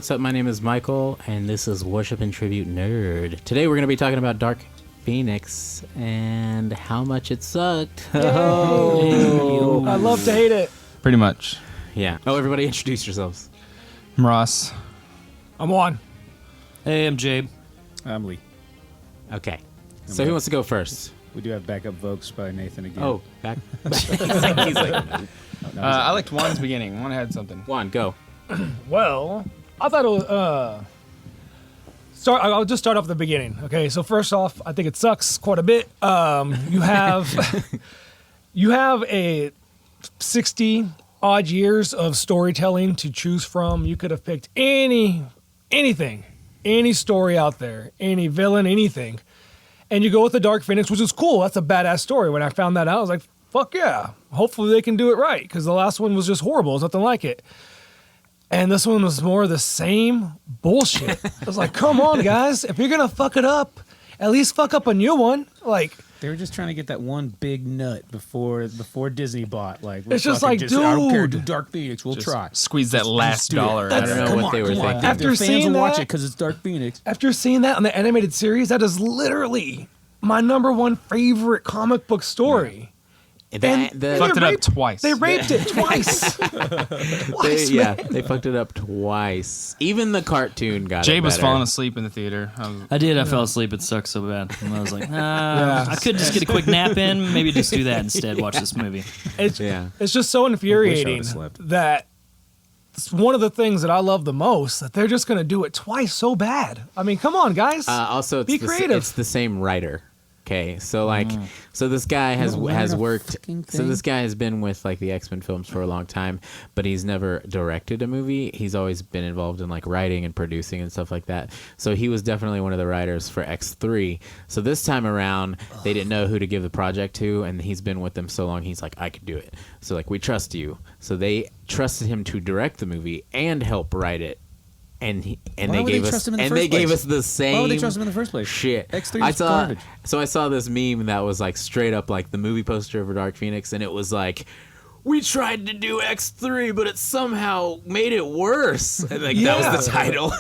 what's up? My name is Michael, and this is Worship and Tribute Nerd. Today we're going to be talking about Dark Phoenix and how much it sucked. Oh, I love to hate it. Pretty much. Yeah. Oh, everybody introduce yourselves. I'm Ross. I'm Juan. Hey, I'm Jabe. I'm Lee. Okay. So who wants to go first? We do have backup folks by Nathan again. Oh, back. He's like, I liked Juan's beginning. Juan had something. Juan, go. Well, I thought it was, I'll just start off at the beginning. Okay, so first off, I think it sucks quite a bit. You have a 60 odd years of storytelling to choose from. You could have picked anything, any story out there, any villain, anything. And you go with the Dark Phoenix, which is cool. That's a badass story. When I found that out, I was like, fuck yeah. Hopefully they can do it right, because the last one was just horrible. It was nothing like it. And this one was more of the same bullshit. I was like, come on, guys. If you're going to fuck it up, at least fuck up a new one. Like, they were just trying to get that one big nut before Disney bought. Like, it's just like, dude, I don't care, do Dark Phoenix. We'll try. Squeeze that last dollar. I don't know what they were thinking. After Their fans seeing will watch that- it because it's Dark Phoenix. after seeing that on the animated series, that is literally my number one favorite comic book story. Fucked it up twice. They raped it twice. Twice, man. they fucked it up twice. Even the cartoon got Jabe it was better. falling asleep in the theater. I did. I fell asleep. It sucked so bad. And I was like, I could just get a quick nap in. Maybe just do that instead. Watch this movie. It's just so infuriating slept. that it's one of the things that I love the most, that they're just going to do it twice so bad. I mean, come on, guys. Also, Be creative. It's the same writer. Okay, so so this guy has worked. So this guy has been with like the X-Men films for a long time, but he's never directed a movie. He's always been involved in like writing and producing and stuff like that. So he was definitely one of the writers for X3. So this time around, they didn't know who to give the project to, and he's been with them so long. He's like, I could do it. So like, we trust you. So they trusted him to direct the movie and help write it. And they gave us the same. Why would they trust him in the first place? Shit. X3 was garbage. So I saw this meme that was like straight up like the movie poster for Dark Phoenix, and it was like, we tried to do X3, but it somehow made it worse. And like that was the title.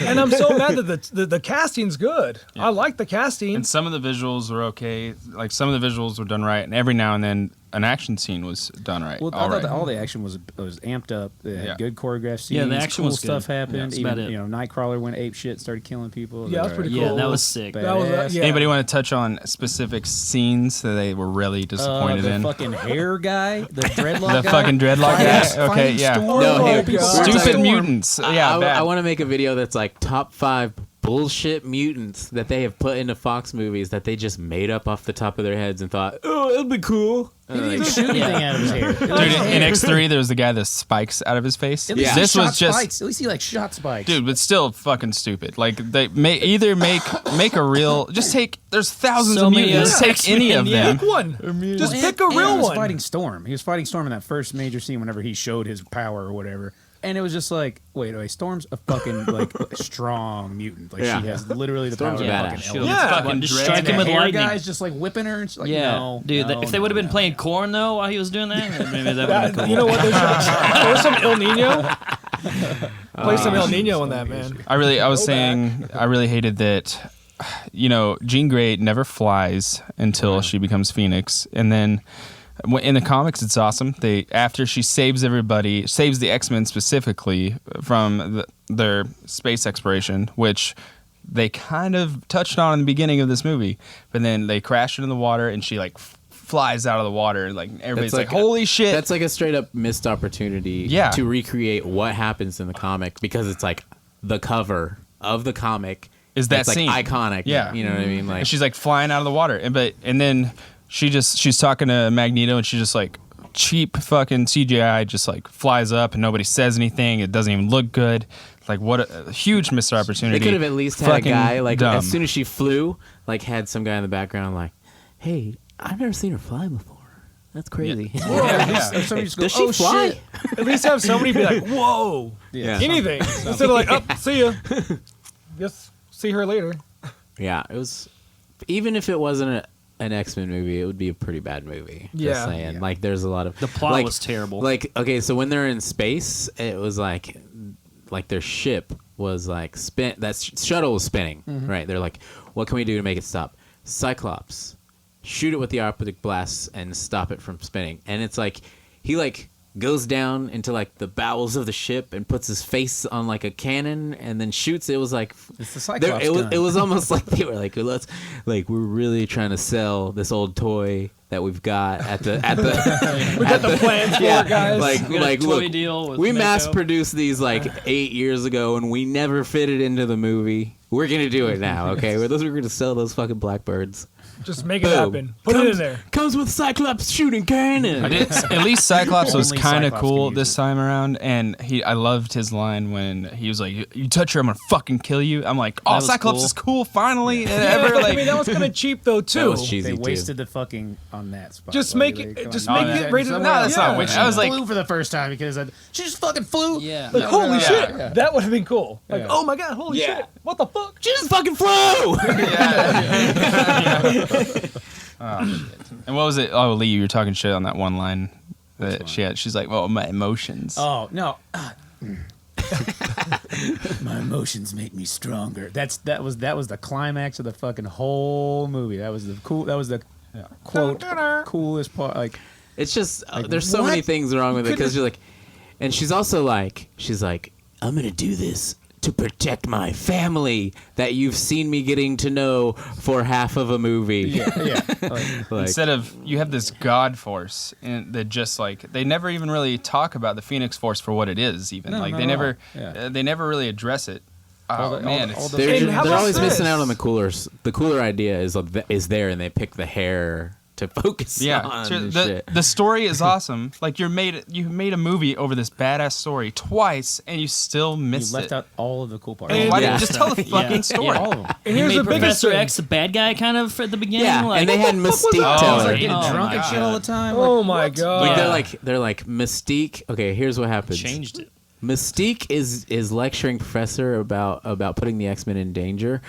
And I'm so mad that the casting's good. Yeah. I like the casting. And some of the visuals were okay. Like some of the visuals were done right, and every now and then an action scene was done right. Well, I thought that all the action was amped up. They had good choreographed scenes. Yeah, the action cool was stuff good. happened. Yeah, Even Nightcrawler went ape shit, started killing people. Yeah, that's pretty cool. Yeah, that was sick. That was, Anybody want to touch on specific scenes that they were really disappointed in? The fucking hair guy, the dreadlock The fucking dreadlock guy? Okay, yeah. No, hey, Stupid mutants. Yeah, I want to make a video that's like top 5 bullshit mutants that they have put into Fox movies that they just made up off the top of their heads and thought, oh, it'll be cool. He didn't even shoot anything out of his hair. Dude, in X3, there was the guy that spikes out of his face. At least This was just spikes. At least he like shot spikes. Dude, but still fucking stupid. Like they may either make a real. Just take. There's thousands of mutants. Just take any of them. Pick one. Just pick a real He was one. fighting Storm. He was fighting Storm in that first major scene whenever he showed his power or whatever. And it was just like, wait, Storm's a fucking like strong mutant. Like she has literally the Storm's power a of badass. fucking Yeah. Fucking just strike him with hair lightning. guy's just like whipping her. And she's like, Yeah, no, dude. no, If they would have been no. playing corn though while he was doing that, maybe that would have been cool. You know what? There was some El Nino. Play some El Nino in that, man. I really hated that. Jean Grey never flies until she becomes Phoenix, and then in the comics, it's awesome. After she saves everybody, saves the X-Men specifically from their space exploration, which they kind of touched on in the beginning of this movie, but then they crash into the water, and she like flies out of the water, and like everybody's like, holy shit. That's like a straight up missed opportunity to recreate what happens in the comic, because it's like the cover of the comic is that like scene iconic. Yeah. You know what I mean? Like, and she's like flying out of the water, and then she's talking to Magneto, and she just like cheap fucking CGI just like flies up, and nobody says anything. It doesn't even look good. Like, what a huge missed opportunity. they could have at least had a Fucking guy like dumb. as soon as she flew, like had some guy in the background like, hey, I've never seen her fly before. That's crazy. If somebody just goes, Does she fly? shit. At least have somebody be like, whoa. Yeah. Anything. Instead of like, oh, see ya. Just see her later. Yeah, it was. Even if it wasn't an X-Men movie, it would be a pretty bad movie. Yeah. Just saying. Yeah. Like, there's a lot of The plot like, was terrible. Like, okay, so when they're in space, it was like like their ship was like that shuttle was spinning, right? They're like, what can we do to make it stop? Cyclops, shoot it with the optic blasts and stop it from spinning. And it's like he like goes down into like the bowels of the ship and puts his face on like a cannon and then shoots. It was like it's the Cyclops it was almost like they were like, we're really trying to sell this old toy that we've got at the We got the plans for it, guys. like toy look, deal with we Mako. mass produced these like 8 years ago and we never fitted into the movie. We're gonna do it now, okay? We're gonna sell those fucking blackbirds. Just make it Boom. happen. Put it in there. Comes with Cyclops shooting cannon. At least Cyclops was Only kind of Cyclops cool can use this it. time around, and I loved his line when he was like, "You touch her, I'm gonna fucking kill you." I'm like, "Oh, was Cyclops cool. is cool, finally." And Yeah, ever I like, mean, that was kind of cheap though too. That was cheesy They too. wasted the fucking on that spot. Just Like, make it- come just on. make it rated- Somewhere No, that's else. not what I was like, flew for the first time because she just fucking flew. Yeah. Like, holy yeah, shit, yeah. that would have been cool. Like, Yeah. oh my god, holy Yeah. shit, what the fuck? She just fucking flew. oh shit. And what was it? Oh, Lee, you were talking shit on that one line that she had. She's like, "Well, my emotions." Oh no. My emotions make me stronger. That was the climax of the fucking whole movie. That was the quote coolest part. Like It's just Like, there's so what? many things wrong with it because Couldn't- you're like, and she's also like, I'm gonna do this to protect my family that you've seen me getting to know for half of a movie. yeah. Like, Instead of you have this God force, and that just like they never even really talk about the Phoenix Force for what it is. Even No, like not they at never, all. Yeah. they never really address it. All Oh the- man, all it's the- they're, And how they're about always missing this? out on the coolers. The cooler idea is there, and they pick the hair to focus yeah. on. So and the shit. the story is awesome. Like you made a movie over this badass story twice, and you still You missed left it. out all of the cool parts. And- Why Yeah. didn't you just tell the fucking Yeah. story? all of them. And You here's the made biggest Professor thing. X a bad guy kind of at the beginning. Yeah, like, and they had Mystique that? tell Oh, her. yeah. Getting Oh, drunk my and shit God. all the time. Oh my god. Like Yeah. they're like Mystique. Okay, here's what happens. changed it. Mystique is lecturing Professor about putting the X-Men in danger.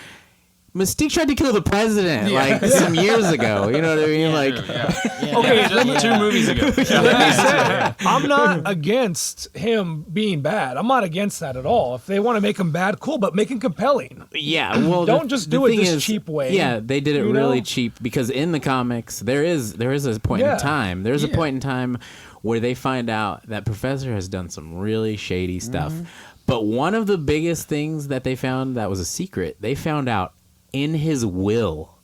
Mystique tried to kill the president like some years ago. You know what I mean? Like, Yeah. Okay, Yeah, just 2 movies ago. Let me say, I'm not against him being bad. I'm not against that at all. If they want to make him bad, cool, but make him compelling. yeah. Well, Don't just do the it thing this cheap way, Yeah, they did it you really know? cheap because in the comics there is a point Yeah. in time. There's a Yeah. point in time where they find out that Professor has done some really shady stuff. But one of the biggest things that they found that was a secret, they found out in his will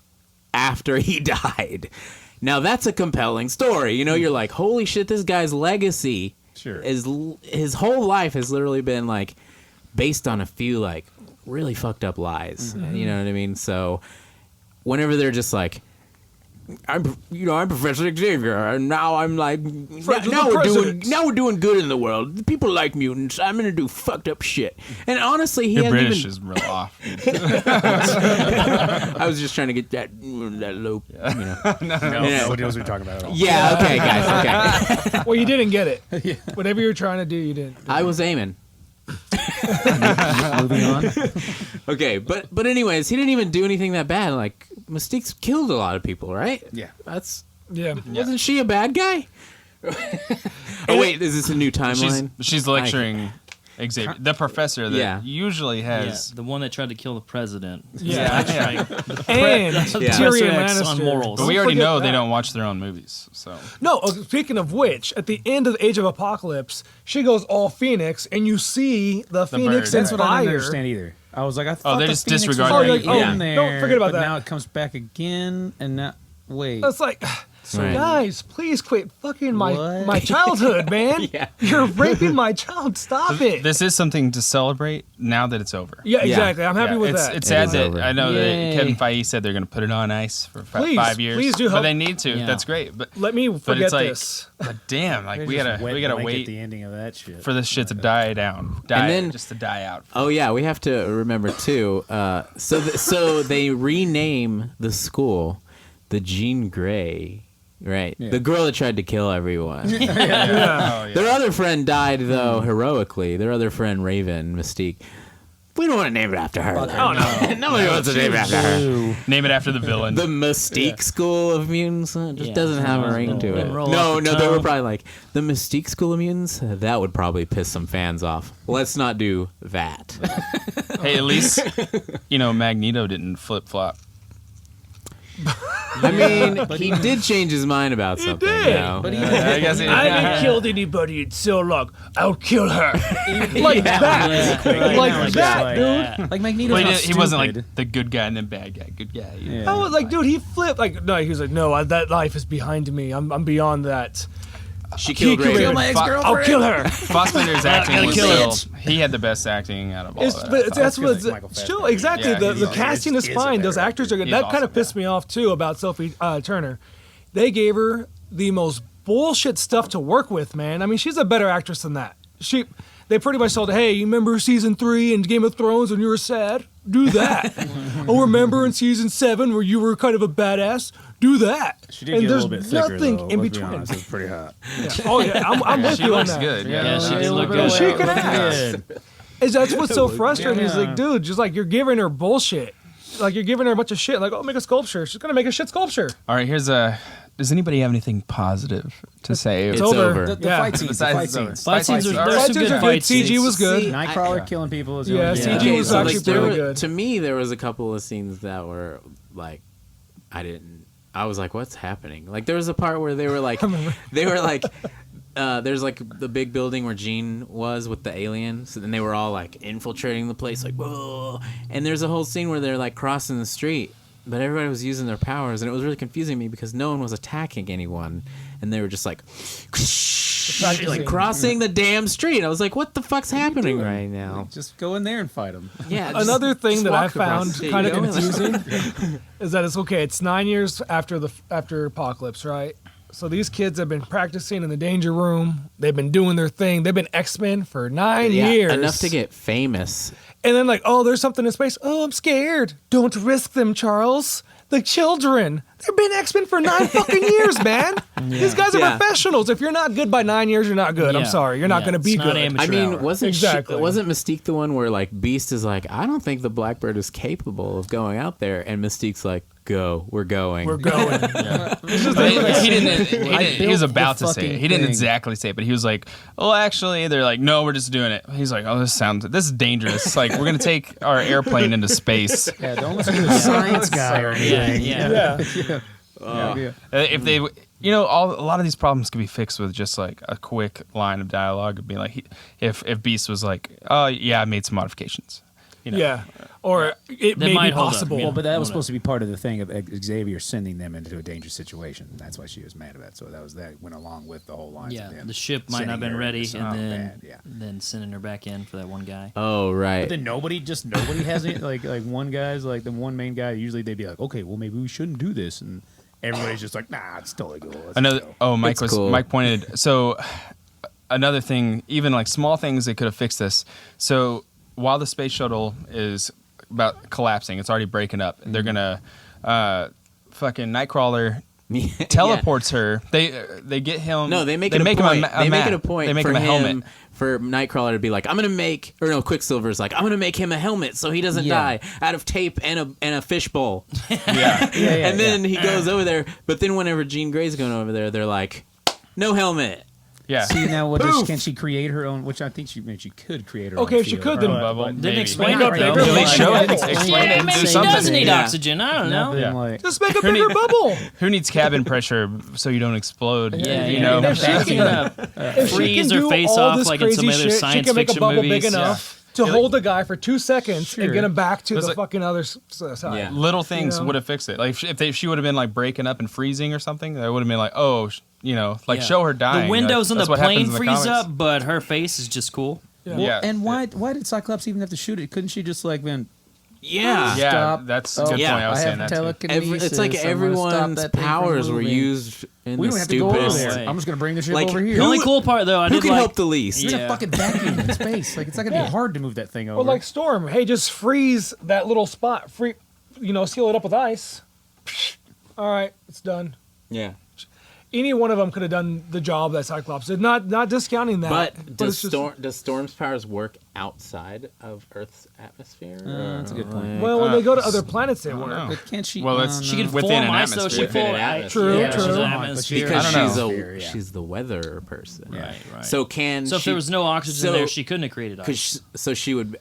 after he died. Now that's a compelling story. You know, you're like, holy shit, this guy's legacy Sure. is his whole life has literally been like based on a few like really fucked up lies. You know what I mean? So whenever they're just like, I'm Professor Xavier, and now I'm like, Friends with now the we're presidents. doing good in the world. People like mutants. I'm gonna do fucked up shit. And honestly, he Your hasn't British even. is real off. I was just trying to get that low. You know. No, nobody knows what you're talking about at all. Yeah. Okay, guys. Okay. Well, you didn't get it. Whatever you're trying to do, you didn't. I was aiming. Moving on. Okay, but anyways, he didn't even do anything that bad. Like Mystique's killed a lot of people, right? Yeah. That's Yeah. wasn't she a bad guy? Oh wait, is this a new timeline? She's lecturing Xavier, the professor that Yeah. usually has. Yeah, the one that tried to kill the president. Yeah. Like, And Yeah. Tyrion Professor X Lannister. on morals. But we Don't already forget know they that. don't watch their own movies, so No, speaking of which, at the end of the Age of Apocalypse, she goes all Phoenix, and you see the Phoenix bird. and That's what I didn't fire. understand either. I was like, I thought they the just Phoenix disregard was that. already Oh, you're like, in oh, there, don't forget about but that. now it comes back again, and now wait. It's like, Right. guys, please quit fucking my What? childhood, man. Yeah. You're raping my child. Stop it. this is something to celebrate now that it's over. Yeah, exactly. I'm happy Yeah, with it's, that. It's It sad is that over. I know Yay. that Kevin Feige said they're going to put it on ice for Please, 5 years. please do but help- they need to. Yeah. That's great. But Let me forget like- this. but damn, like They we just gotta wet blanket wait the ending of that shit. for this shit to die down, then- just to die out. Oh yeah, we have to remember too. So they rename the school the Jean Grey, right? Yeah. The girl that tried to kill everyone. Oh, yeah. Their other friend died though heroically. Their other friend Raven Mystique We don't want to name it after her. Oh no. Nobody wants to name it after her. Name it after the villain. The Mystique School of Mutants just doesn't have a ring to it. Roll No, off the they were tongue. probably like, the Mystique School of Mutants? That would probably piss some fans off. Let's not do that. Hey, at least, Magneto didn't flip-flop. I mean, he did change his mind about something. did. You know? But I guess I haven't killed anybody in so long. I'll kill her. Like that. Like that, dude. like Magneto. Well, he wasn't like the good guy and then bad guy. Good guy. Yeah. I was like, dude, he flipped. Like, no, he was like, no, that life is behind me. I'm beyond that. She killed He Reagan. killed my ex-girlfriend. I'll kill her. Fassbender's acting gotta was kill still, he had the best acting out of all It's, that. but that's what Because it's Michael still Fassbender. exactly Yeah, the he's- casting is is a fine. better Those actors are good. He's That kind of awesome, pissed me off too about Sophie Turner. They gave her the most bullshit stuff to work with, man. I mean, she's a better actress than that. They pretty much told her, hey, you remember season 3 in Game of Thrones when you were sad? Do that. Oh, remember in season 7 where you were kind of a badass? Do that. She did and get a there's little bit thicker, nothing though. in Let's be between. honest, it's pretty hot. Yeah. Oh yeah, I'm with she you on looks that. good. Yeah, she did look a good. little She bit can good. act. Is that's what's so frustrating? Is Yeah. like, dude, just like you're giving her bullshit. Like you're giving her a bunch of shit. Like, oh, make a sculpture. She's gonna make a shit sculpture. All right, here's a. Does anybody have anything positive to say? It's over. over. The Yeah. fight scenes. The fight Besides the- scenes. Fight scenes are Fight there's Fight some scenes good are fight good. CG scenes. was good. See, Nightcrawler killing people is Yeah, really CG good. was actually there really were, good. To me, there was a couple of scenes that were like, I was like, what's happening? Like, there was a part where they were like, there's like the big building where Jean was with the aliens, and then they were all like infiltrating the place, like, whoa. And there's a whole scene where they're like crossing the street, but everybody was using their powers, and it was really confusing me because no one was attacking anyone, and they were just like crossing the damn street. I was like, what the fuck's happening right now? Just go in there and fight them. Yeah. just- Another thing just that I walk across found the street, kind of you know? confusing is that it's okay. It's 9 years after Apocalypse, right? So these kids have been practicing in the Danger Room. They've been doing their thing. They've been X-Men for 9 Yeah, years. enough to get famous. And then like, oh, there's something in space. Oh, I'm scared. Don't risk them, Charles. The children. They've been X-Men for 9 fucking years, man. These guys are Yeah. professionals. If you're not good by 9 years, you're not good. I'm Yeah. sorry. You're not Yeah, going to be it's not good. amateur I mean, hour. Exactly. wasn't Mystique the one where like Beast is like, I don't think the Blackbird is capable of going out there, and Mystique's like, go, we're going. We're going. He was about to say fucking it. He didn't thing. exactly say it, but he was like, "Oh, actually," they're like, "No, we're just doing it." He's like, "Oh, this is dangerous. Like, we're gonna take our airplane into space." Yeah, don't listen to the science guy or anything. Yeah. Yeah. If they, a lot of these problems could be fixed with just like a quick line of dialogue. It'd be like, if Beast was like, "Oh, yeah, I made some modifications." Yeah. Or it may be might hold up, possible. yeah. Well, but that was supposed to be part of the thing of Xavier sending them into a dangerous situation. That's why she was mad about it. So that went along with the whole line. Yeah, of them the ship might not have sending been her ready, into and something then bad, yeah. then sending her back in for that one guy. Oh right. But then nobody has any like one guy's like the one main guy. Usually they'd be like, okay, well maybe we shouldn't do this, and everybody's just like, nah, it's totally cool. Let's Another. just go. Oh, It's cool. Mike pointed. So another thing, even like small things, they could have fixed this. So while the space shuttle is about collapsing, it's already breaking up. They're gonna fucking Nightcrawler teleports her. They get him. No, they make him it a point. a They make mat. it a point They make for him a helmet. him, for Nightcrawler to be like, Quicksilver's like, I'm gonna make him a helmet so he doesn't Yeah. die out of tape and a fishbowl. Yeah. And then he goes over there, but then whenever Jean Grey's going over there, they're like, no helmet. Yeah. See now, can she create her own? Which I think she could create her. Okay, own if she field, could, then- but- Bubble. but Didn't Maybe. explain Make it a though. bigger They one. show it. Yeah, Explain it. Maybe Do she something. does need Yeah. oxygen. I don't know. nothing Yeah. like Just make a bigger bubble. Who needs cabin pressure so you don't explode? Yeah, you yeah. know. If she can, if she freeze can her do face all off this like in some crazy other shit, she science can make a fiction bubble movies. big enough to hold the guy for 2 seconds and get him back to It was the like- fucking other side. Yeah. Little things You know? would have fixed it. Like if she would have been like breaking up and freezing or something, that would have been like, oh, Yeah. show her dying. The windows on That's the what happens plane in the freeze comics. up, but her face is just cool. Yeah. And why did Cyclops even have to shoot it? Couldn't she just like been? Yeah. Yeah, Stop. that's a good Yeah. point. I was saying have that too. telekinesis. It's like I'm gonna stop everyone's that thing from powers were moving. used in We the don't have to go over stupidest. there. way. I'm just gonna bring the ship Like, over here. The only cool part though, I Who did can like. help the least? It's Yeah. a fucking vacuum in space. Like it's not gonna be hard to move that thing over. Or like Storm, hey, just freeze that little spot. Seal it up with ice. All right, it's done. Yeah. any one of them could have done the job that Cyclops did. Not discounting that. But does it's just- does Storm's powers work outside of Earth's atmosphere? That's a good point. Well, when they go to other planets, they work. know. But can't she? Well, it's She can within form an ice, though. She atmosphere. can form Within an ice. True, Yeah, true. she's an But atmosphere. Because I don't she's know. a Yeah. she's the weather person. Yeah. Right. So can So if she, there was no oxygen so- there, she couldn't have created ice. so she would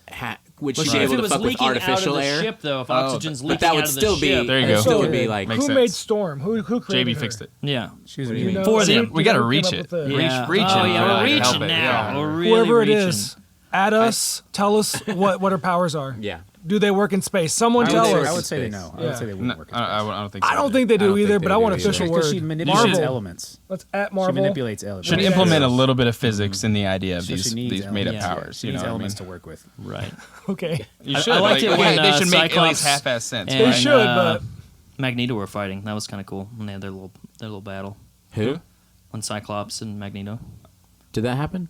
would she But be if able it to was fuck with leaking out of artificial the air? ship, though, if oxygen's but leaking that would out of the still be ship, There you it'd go. still So, be like Makes who sense. made Storm? Who created JB her? fixed it. yeah. She was You really know, For so them. you We gotta come reach up it. with the- Yeah. reaching Oh, for yeah, that we're to help reaching it, now. yeah. We're really Whoever it reaching. is, at us, tell us what her powers are. Yeah. Do they work in space? Someone I tell would, us. I would say they know. I would Yeah. say they No, wouldn't work. I don't think so. I don't think they I do don't either, think but they I want do either. official Because word. she manipulates Marvel. elements. Let's at She Marvel. manipulates elements. Should Yeah. implement a little bit of physics in the idea of So she these needs made up elements. powers. She You know needs what I mean? elements to work with. Right. Okay. You I should. liked it when, they should make at Cyclops least half-ass sense. and- They right? should, but Magneto were fighting. That was kind of cool when they had their little battle. Who? When Cyclops and Magneto. Did that happen?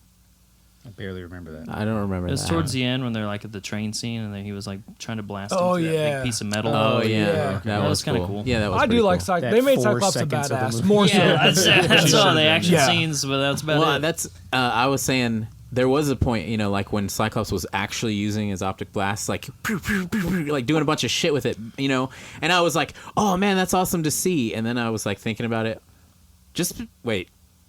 I barely remember that. I don't remember It was that. towards the end when they're like at the train scene and then he was like trying to blast him Oh, through that yeah. big piece of metal. Oh yeah. yeah, That was kinda cool. Yeah, that was. I do pretty like cool. Cyclops. That They made 4 Cyclops a seconds of the badass. movie. More Yeah, so. that's all the action Yeah. scenes, but that's about Well, it. that's. I was saying there was a point, like when Cyclops was actually using his optic blast, like like doing a bunch of shit with it, and I was like, oh man, that's awesome to see. And then I was like thinking about it. Just wait,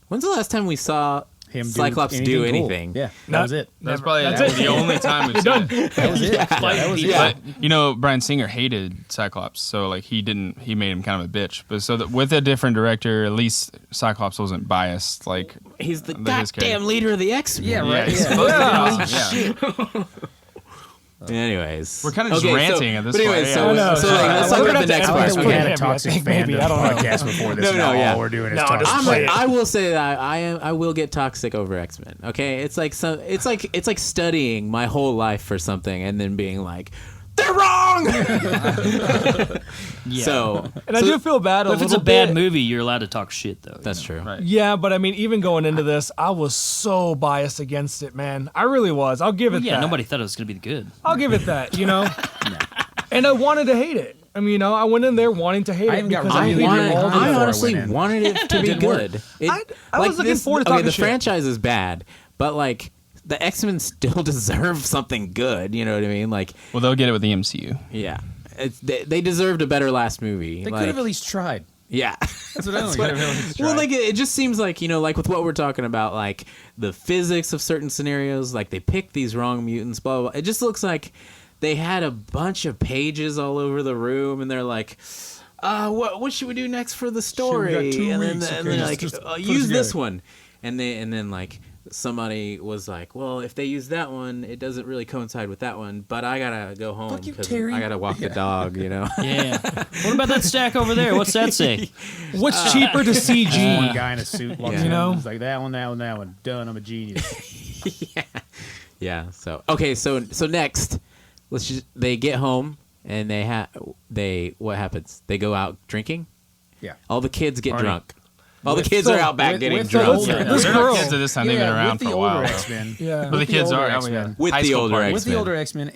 when's the last time we saw Him Cyclops do cool. anything? Yeah, that Not- was it. That's probably That's the it. only time we've seen it. That was it. Fighting people. But Bryan Singer hated Cyclops, so like he made him kind of a bitch. But so that with a different director, at least Cyclops wasn't biased. Like He's the his goddamn character. leader of the X-Men. Yeah, yeah, right. he's Yeah. supposed to be awesome. Yeah. Anyways, We're kinda just Okay, ranting at this but anyways, point, so, yeah. I know. so like, let's talk We're about gonna the next have to part. ask We for had him, a I toxic think, fandom maybe. I don't know. podcast before this. No, Now yeah. all we're doing is No, talking just shit. play it. I will say that I will get toxic over X-Men. Okay, it's like studying my whole life for something and then being like, they're wrong. Yeah. So And I do feel bad a But if it's a little bad bit. movie, you're allowed to talk shit, though. that's true. Right. Yeah, but I mean, even going into this, I was so biased against it, man. I really was. I'll give it Yeah, that. nobody thought it was going to be good. I'll give it that, And I wanted to hate it. I mean, I went in there wanting to hate I it even got because really I knew wanted- all I the I before I honestly went in. wanted it to be didn't work. good. I was looking forward to okay, talking the shit. franchise is bad, but like the X-Men still deserve something good. You know what I mean? Like, Well, they'll get it with the MCU. yeah, they deserved a better last movie. They like, could have at least tried. yeah. That's what I don't know. Well, like it just seems like like with what we're talking about, like the physics of certain scenarios, like they picked these wrong mutants, blah blah. Blah. It just looks like they had a bunch of pages all over the room, and they're like, what should we do next for the story? Sure, we got 2 and weeks, then, okay, and they're like, just put it use this together. one, and then like somebody was like, well, if they use that one, it doesn't really coincide with that one, but I gotta go home Fuck you, because Terry. I gotta walk the dog, Yeah. What about that stack over there? What's that say? What's cheaper to One CG? guy in a suit walks Yeah. in. You know? He's like, that one, that one, that one. Done. I'm a genius. Yeah. So okay. So next, they get home and what happens? They go out drinking. Yeah. All the kids get Party. drunk. All the With- kids are out back with- getting with the drunk. older- Yeah. This They're girl- not kids at this time. They've been around with for the a while. older though. X-Men. Yeah. But the With kids older are. X-Men. With high the school older party. With the X-Men. older X-Men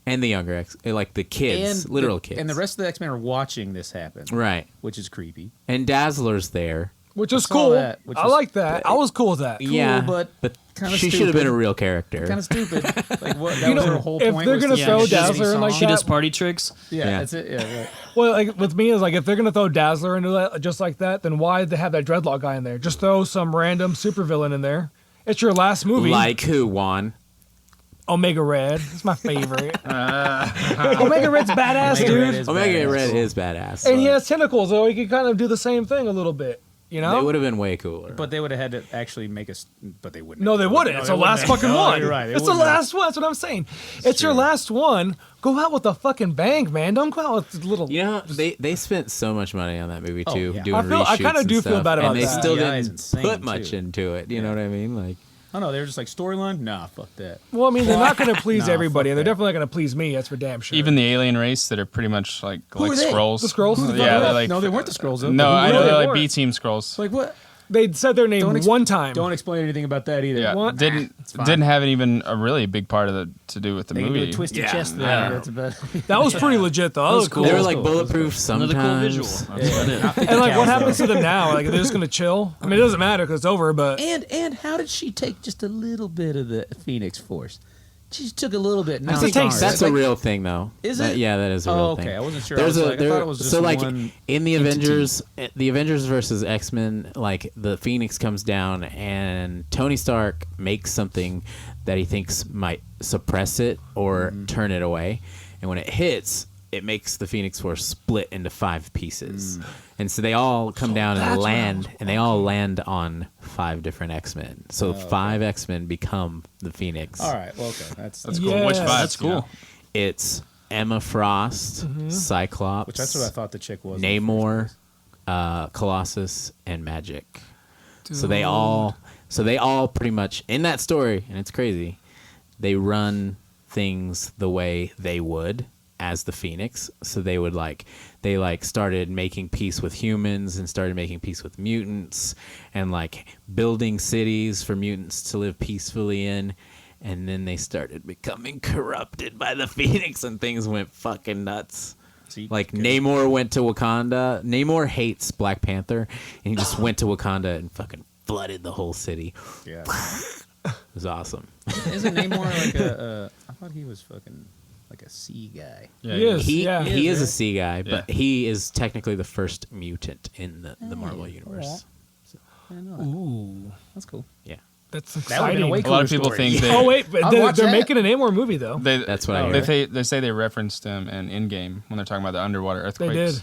and the younger like the kids, and literal kids. And the rest of the X-Men are watching this happen. right. Which is creepy. And Dazzler's there. Which is I saw cool. that, which I was- like that. I was cool with that. Yeah, but kinda she should have been stupid. a real character. Kind of stupid. Like what? That You was know, her whole if point. they're was gonna to throw sing a Dazzler in like song. She that- does party tricks. Yeah, Yeah. that's it. Yeah, right. Well, like with me is like if they're gonna throw Dazzler into that just like that, then why did they have that dreadlock guy in there? Just throw some random supervillain in there. It's your last movie. Like who, Juan? Omega Red. It's my favorite. Omega Red's badass, Omega dude. Red is Omega badass. Red is badass. And he has tentacles, so he can kind of do the same thing a little bit. You They know? would have been way cooler. But they would have had to actually make us. But they wouldn't. No, they wouldn't. No, It's they the last wouldn't. fucking No, one. You're right. They It's the wouldn't. last one. That's what I'm saying. It's your true. last one. Go out with a fucking bang, man. Don't go out with little. you know, they spent so much money on that movie Oh, too, yeah. doing I kinda reshoots and do feel stuff, bad about and they that. still CGI is didn't insane, put much too. into it. You know what I mean? Like, Oh no, they were just like storyline. Nah, fuck that. Well, I mean, they're not going to please Nah, everybody, fuck and they're that. definitely not going to please me. That's for damn sure. Even the alien race that are pretty much like are they? Skrulls. The Skrulls? Yeah, they're like No, they weren't the Skrulls. Though. No, I know they they're like weren't. B team Skrulls. Like what? They said their name one time. Don't explain anything about that either. Yeah, What? didn't have even a really big part of to do with the They can do movie. a twisted chest thing. Yeah. That's about That was pretty legit though. That was cool. They were That's like cool. bulletproof Another cool visual. sometimes. That's about it. And like, what happens to them now? Like, they're just gonna chill. I mean, it doesn't matter because it's over. But And how did she take just a little bit of the Phoenix Force? She just took a little bit. Now That's a it's taste. gone. That's Like, a real thing, though. Is That- it? yeah, that is a real Oh, thing. okay. I wasn't sure. There's I a thought it was just so like one in the entity. Avengers versus X-Men, like the Phoenix comes down and Tony Stark makes something that he thinks might suppress it or turn it away, and when it hits, it makes the Phoenix Force split into 5 pieces. And so they all come down and land, and they all land on 5 different X-Men. So 5 X-Men become the Phoenix. All right. Well, okay. That's That's Yeah. cool. Which That's cool. It's Emma Frost, Cyclops, Which that's what I thought the chick was. Namor, Colossus, and Magic. So they all pretty much in that story, and it's crazy. They run things the way they would as the Phoenix. So they started making peace with humans and started making peace with mutants and like building cities for mutants to live peacefully in. And then they started becoming corrupted by the Phoenix and things went fucking nuts. See, Like good. Namor went to Wakanda. Namor hates Black Panther, and he just went to Wakanda and fucking flooded the whole city. Yeah. It was awesome. Isn't Namor like a? I thought he was fucking like a sea guy. Yeah, He is. He Yeah. he is a right? sea guy, but Yeah. he is technically the first mutant in the Marvel universe. I know that. Ooh, That's cool. Yeah, that's That would have been a exciting. way A cooler lot of people story. think that Oh wait, but I'll they're watch that. making an Namor movie though. That's what I hear. They say they referenced him in Endgame when they're talking about the underwater They earthquakes. did.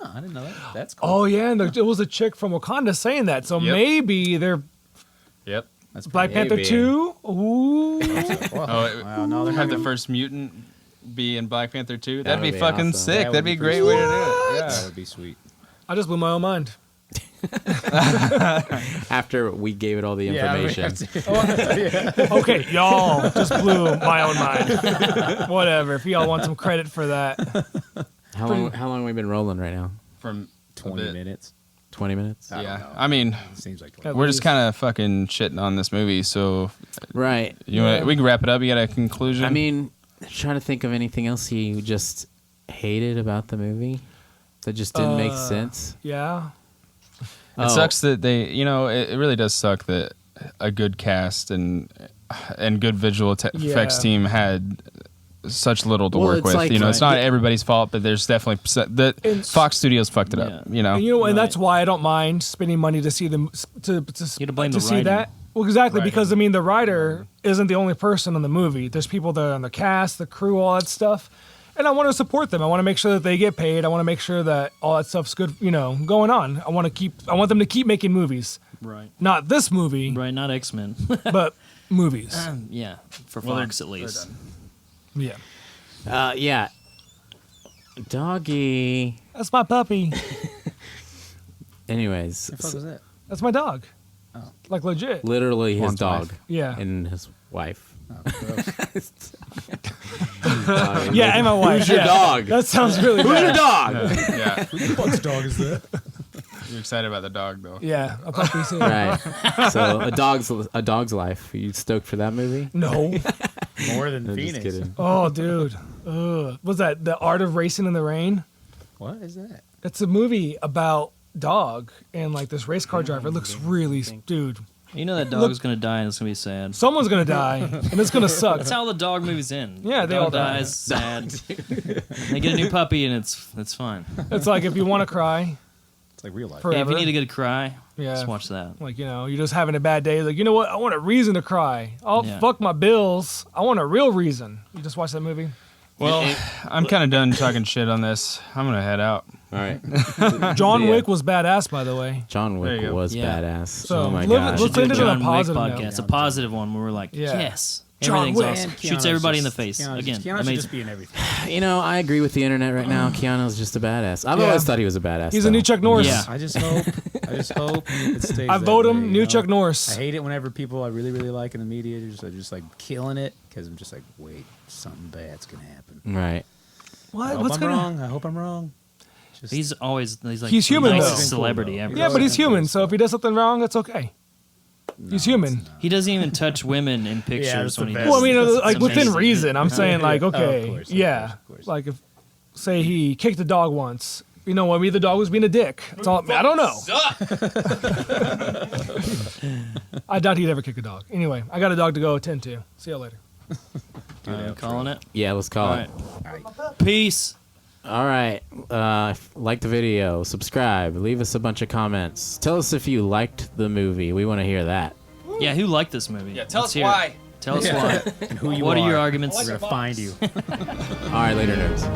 Oh, I didn't know that. That's cool. Oh yeah, and it was a chick from Wakanda saying that. So Yep. maybe they're Yep. That's Black Maybe. Panther 2. Ooh. Wow, no, they're Have not the first mutant be in Black Panther 2. That That'd be would be fucking awesome. sick. That That'd would be a be great pretty way to do it. That Yeah. would be sweet. I just blew my own mind. After we gave it all the information. Okay, y'all just blew my own mind. Whatever. If y'all want some credit for that. How long have we been rolling right now? From 20 bit. minutes. 20 minutes? I don't Yeah. know. I mean, It seems like At 20. we're just least. kind of fucking shitting on this movie. So Right. we can wrap it up. You got a conclusion? I mean, trying to think of anything else you just hated about the movie that just didn't make sense. Yeah. it sucks that they, it really does suck that a good cast and good visual effects Yeah. team had such little to Well, work it's with. like- It's not Right. everybody's fault, but there's definitely And- Fox Studios fucked it up. Yeah. And that's why I don't mind spending money to see them to You gotta blame the see writing. that. Well, exactly, Writing. because I mean, the writer isn't the only person on the movie. There's people that are on the cast, the crew, all that stuff, and I want to support them. I want to make sure that they get paid. I want to make sure that all that stuff's good, going on. I want them to keep making movies, Right. not this movie, Right. Not X-Men. but movies. Yeah. For Well, Fox they're at least. Yeah, Yeah. Doggy. that's my puppy. Anyways, What the fuck was that? That's my dog. Oh. Like legit. literally his Juan's dog wife. Yeah. and his wife. Oh, gross. Yeah, and my wife. Who's your yeah. dog? That sounds really Who's your bad. dog? Yeah. What dog is that? You're excited about the dog, though. Yeah, a puppy too. Right. So a dog's life. Are you stoked for that movie? No. More than I'm Phoenix. just kidding. Oh, dude. Ugh. Was that The Art of Racing in the Rain? What is that? It's a movie about dog and like this race car driver. It looks really, dude. You know that dog's gonna die and it's gonna be sad. Someone's gonna die and it's gonna suck. That's how the dog movies end. Yeah, The they dog all die. dies, sad. They get a new puppy and it's fine. It's like if you want to cry It's like real life. forever. Hey, if you need to get a cry, Yeah. just watch that. Like, you're just having a bad day. Like, you know what? I want a reason to cry. Oh, Yeah. fuck my bills. I want a real reason. You just watch that movie. Well, I'm kind of done talking shit on this. I'm going to head out. All right. John Yeah. Wick was badass, by the way. John There Wick you go. was Yeah. badass. So, oh my live- gosh. let's Do a end it on a John Wick positive podcast. note. It's a positive one where we're like, Yeah. yes, John everything's Wick. awesome. And Shoots Keanu's everybody in the just- face Keanu again. should Amazing. just be in everything. You know, I agree with the internet right now. Keanu's just a badass. I've Yeah. always thought he was a badass. He's a new Chuck Norris. Yeah. I just hope it stays. I that vote way, him, you new know? Chuck Norris. I hate it whenever people I really, really like in the media are just like killing it because I'm just like, wait, something bad's gonna happen. Right. I What? hope What's I'm gonna? wrong. I hope I'm wrong. He's like He's the human, nicest though. celebrity ever. Yeah, but he's human, so if he does something wrong, that's okay. He's human. He doesn't even touch women in pictures that's when he the does. Well, I mean, It's like within amazing. reason. I'm saying, like, okay, of course, yeah, of course. like if, say, he kicked a dog once. You know what? Maybe the dog was being a dick. That's all. I don't know. I doubt he'd ever kick a dog. Anyway, I got a dog to go attend to. See you later. Calling it. Yeah, let's call All it. right. Peace. All right. Like the video, subscribe, leave us a bunch of comments. Tell us if you liked the movie. We want to hear that. Yeah, who liked this movie? Yeah, tell Let's us hear it. why. Tell us why. And who you What are your are arguments? We're gonna find you. All right, later, nerds.